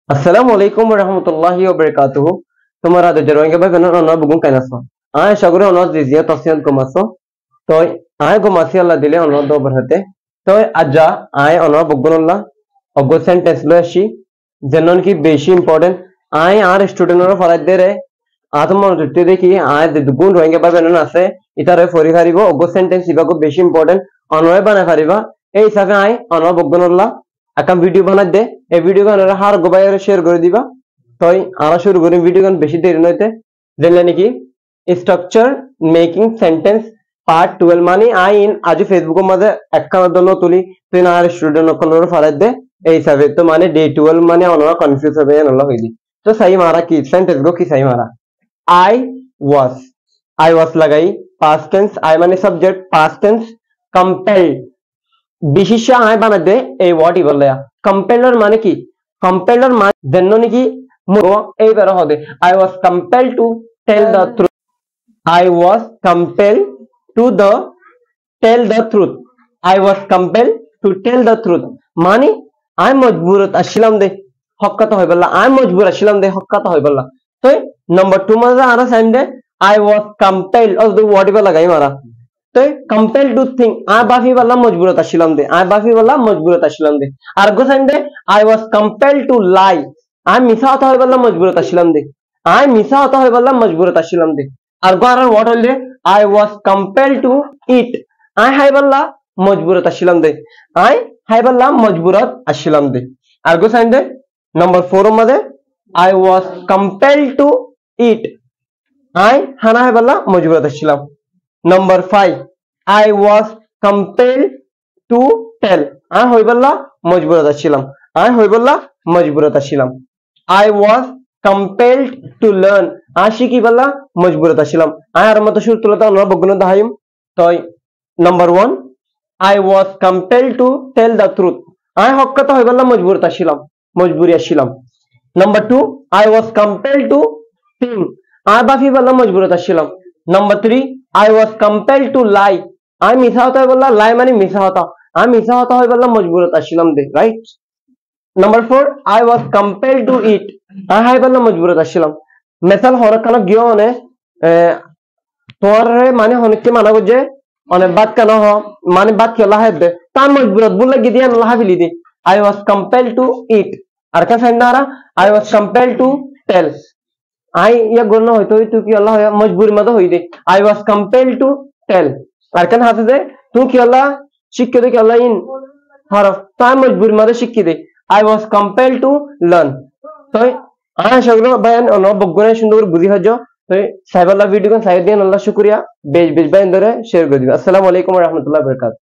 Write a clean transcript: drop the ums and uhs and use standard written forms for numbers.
Assalamualaikum warahmatullahi wabarakatuh. Tomara do jaroinga ba kana na bugun kainaso. Ay shagure ono dizia tasiyan komaso. Toy ay gomasi Allah dile ono do barhate. Toy aja ay ono bugunulla ogo sentence lo ashi jennon ki beshi important ay ar student ora farai dere atmo dutte dekhi ay dugun roinga ba kana ase itare fori haribo ogo sentence ibago beshi important ono bana hariba ei sabe ay ono bugunulla আকাম video বানাই দে এই video গান হার গোবাইরে share করে দিবা তাই আমরা শুরু করি ভিডিও গান বেশি দেরি নইতে জানলে নাকি স্ট্রাকচার মেকিং সেন্টেন্স পার্ট 12 মানে আই ইন আজ ফেসবুকের মধ্যে একখানা দল তুলি তুই আর স্টুডেন্ট কলর ফারাই দে এই হিসাবে তো মানে ডে 12 মানে অনরা কনফিউজ হবে না হইলি তো সাই মারা কি সেন্টেন্স গো কি সাই মারা আই ওয়াজ লাগাই পাস্ট টেন্স আই মানে সাবজেক্ট পাস্ট টেন্স কম্পেলড বিশেষ আয় বানা দে এই ওয়ার্ডই বলে কম্পেলার মানে কি কম্পেলার মানে দেন নাকি এই বের হবে I was compelled to tell the truth I was compelled to the tell the truth I was compelled to tell the truth মানে আই মজবুরত আসলাম দে হক কথা হই বললা আই মজবুর আসলাম দে হক কথা হই বললা তো নাম্বার 2 মানে আরা সাইন দে I was compelled of the word বলা লাগাই মারা तो कंपेल टू थिंक आई बाफी वाला मजबूरत अशिलम दे आई बाफी वाला मजबूरत अशिलम दे और गो Sunday I was compel to lie I मिसा होता है वाला मजबूरत अशिलम दे आई मिसा होता है वाला मजबूरत अशिलम दे और गो आर व्हाट होल दे I was compel to eat I हाय वाला मजबूरत अशिलम दे आई हाय वाला मजबूरत अशिलम दे और गो संडे नंबर 4 मध्ये I was compel to eat I हाना है वाला मजबूरत अशिलम Number 5 I was compelled to tell I হই বললা মজবুরত আছিলাম I হই বললা মজবুরত আছিলাম I was compelled to learn আশি কি বললা মজবুরত আছিলাম I আর মত শুরু তুলতা আমরা বগুন দাহাইম তাই number 1 I was compelled to tell the truth I হক কথা হই বললা মজবুরত আছিলাম মজবুরি আছিলাম number 2 I was compelled to think I বাফি বললা মজবুরত আছিলাম number 3 I was compelled to lie I मिसा होता है बोला lie मानी मिसा होता I मिसा होता है बोला मजबूरत अशिलम दे right number 4 I was compelled to eat I हाय बोला मजबूरत अशिलम मिसाल होने कना गियो ने तोरे माने होने के माना को जे अने बात कना हो माने बात क्यों लाहे दे ता मजबूरत बोल लगी दिया लाहा भी ली दे I was compelled to eat और क्या सेंडारा I was compelled to tell आई या गुना होइतो तू की अल्लाह मजबूरी मत होई दे I was compelled to tell अरकन हाथ दे तू की अल्लाह शिख के दे की अल्लाह इन हरफ ता मजबूरी मत शिख के दे I was compelled to learn तो आना शगलो बयान ono বগুনে সুন্দর বুঝি হজো তো সাইবাল্লাহ ভিডিও কোন সাইড দেন আল্লাহ শুকরিয়া বেশ বেশ বায়ান ধরে শেয়ার করে দিবেন আসসালামু আলাইকুম ওয়া রাহমাতুল্লাহি ওয়া বারাকাতুহু